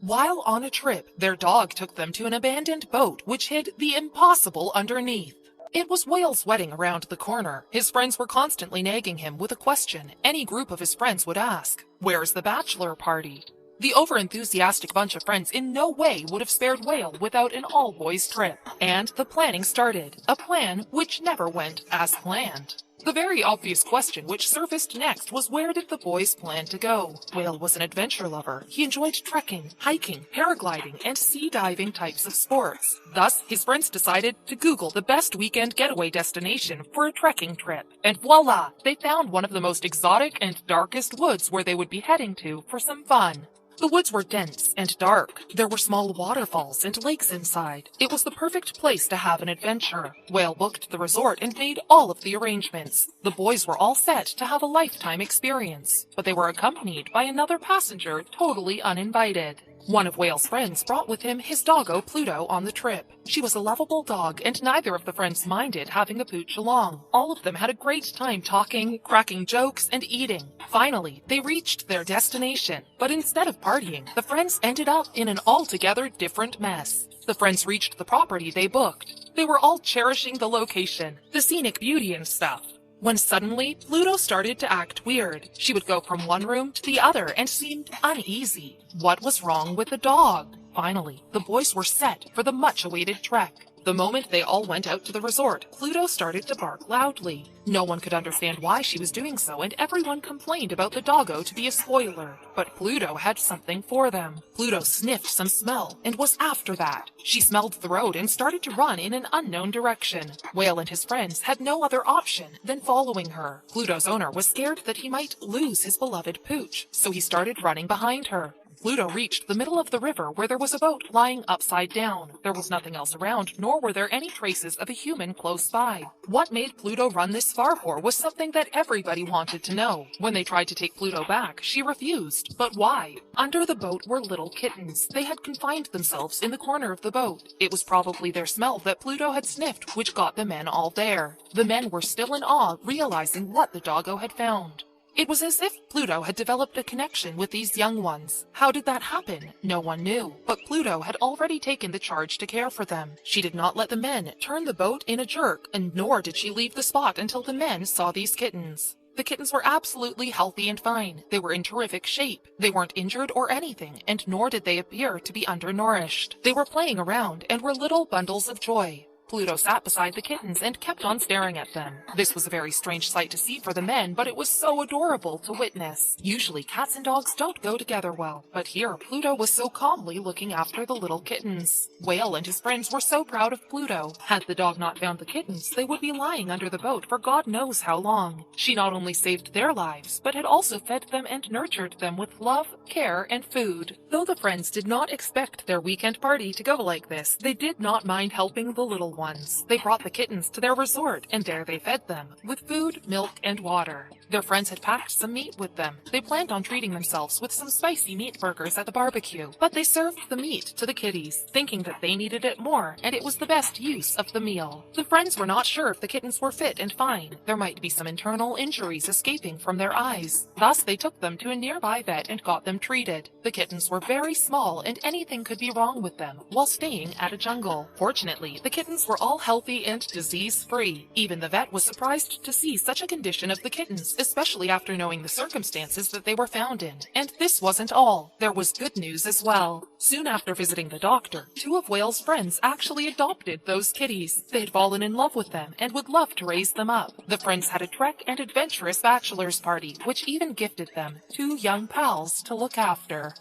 While on a trip, their dog took them to an abandoned boat which hid the impossible underneath. It was Whale's wedding around the corner. His friends were constantly nagging him with a question any group of his friends would ask. Where's the bachelor party? The overenthusiastic bunch of friends in no way would have spared Whale without an all-boys trip. And the planning started, a plan which never went as planned. The very obvious question which surfaced next was where did the boys plan to go? Whale was an adventure lover. He enjoyed trekking, hiking, paragliding, and sea diving types of sports. Thus, his friends decided to Google the best weekend getaway destination for a trekking trip. And voila! They found one of the most exotic and darkest woods where they would be heading to for some fun. The woods were dense and dark. There were small waterfalls and lakes inside. It was the perfect place to have an adventure. Whale booked the resort and made all of the arrangements. The boys were all set to have a lifetime experience, but they were accompanied by another passenger totally uninvited. One of Whale's friends brought with him his doggo Pluto on the trip. She was a lovable dog, and neither of the friends minded having a pooch along. All of them had a great time talking, cracking jokes, and eating. Finally, they reached their destination, but instead of partying, the friends ended up in an altogether different mess. The friends reached the property they booked. They were all cherishing the location, the scenic beauty and stuff, when suddenly Pluto started to act weird. She would go from one room to the other and seemed uneasy. What was wrong with the dog? Finally, the boys were set for the much-awaited trek. The moment they all went out to the resort, Pluto started to bark loudly. No one could understand why she was doing so, and everyone complained about the doggo to be a spoiler. But Pluto had something for them. Pluto sniffed some smell and was after that. She smelled the road and started to run in an unknown direction. Whale and his friends had no other option than following her. Pluto's owner was scared that he might lose his beloved pooch, so he started running behind her. Pluto reached the middle of the river where there was a boat lying upside down. There was nothing else around, nor were there any traces of a human close by. What made Pluto run this far for was something that everybody wanted to know. When they tried to take Pluto back, she refused. But why? Under the boat were little kittens. They had confined themselves in the corner of the boat. It was probably their smell that Pluto had sniffed which got the men all there. The men were still in awe, realizing what the doggo had found. It was as if Pluto had developed a connection with these young ones. How did that happen? No one knew, but Pluto had already taken the charge to care for them. She did not let the men turn the boat in a jerk, and nor did she leave the spot until the men saw these kittens. The kittens were absolutely healthy and fine. They were in terrific shape. They weren't injured or anything, and nor did they appear to be undernourished. They were playing around and were little bundles of joy. Pluto sat beside the kittens and kept on staring at them. This was a very strange sight to see for the men, but it was so adorable to witness. Usually cats and dogs don't go together well, but here Pluto was so calmly looking after the little kittens. Whale and his friends were so proud of Pluto. Had the dog not found the kittens, they would be lying under the boat for God knows how long. She not only saved their lives, but had also fed them and nurtured them with love, care, and food. Though the friends did not expect their weekend party to go like this, they did not mind helping the little ones. They brought the kittens to their resort, and there they fed them with food, milk, and water. Their friends had packed some meat with them. They planned on treating themselves with some spicy meat burgers at the barbecue, but they served the meat to the kitties, thinking that they needed it more, and it was the best use of the meal. The friends were not sure if the kittens were fit and fine. There might be some internal injuries escaping from their eyes. Thus, they took them to a nearby vet and got them treated. The kittens were very small, and anything could be wrong with them while staying at a jungle. Fortunately, the kittens were all healthy and disease-free. Even the vet was surprised to see such a condition of the kittens, especially after knowing the circumstances that they were found in. And this wasn't all. There was good news as well. Soon after visiting the doctor, two of Whale's friends actually adopted those kitties. They had fallen in love with them and would love to raise them up. The friends had a trek and adventurous bachelor's party, which even gifted them two young pals to look after.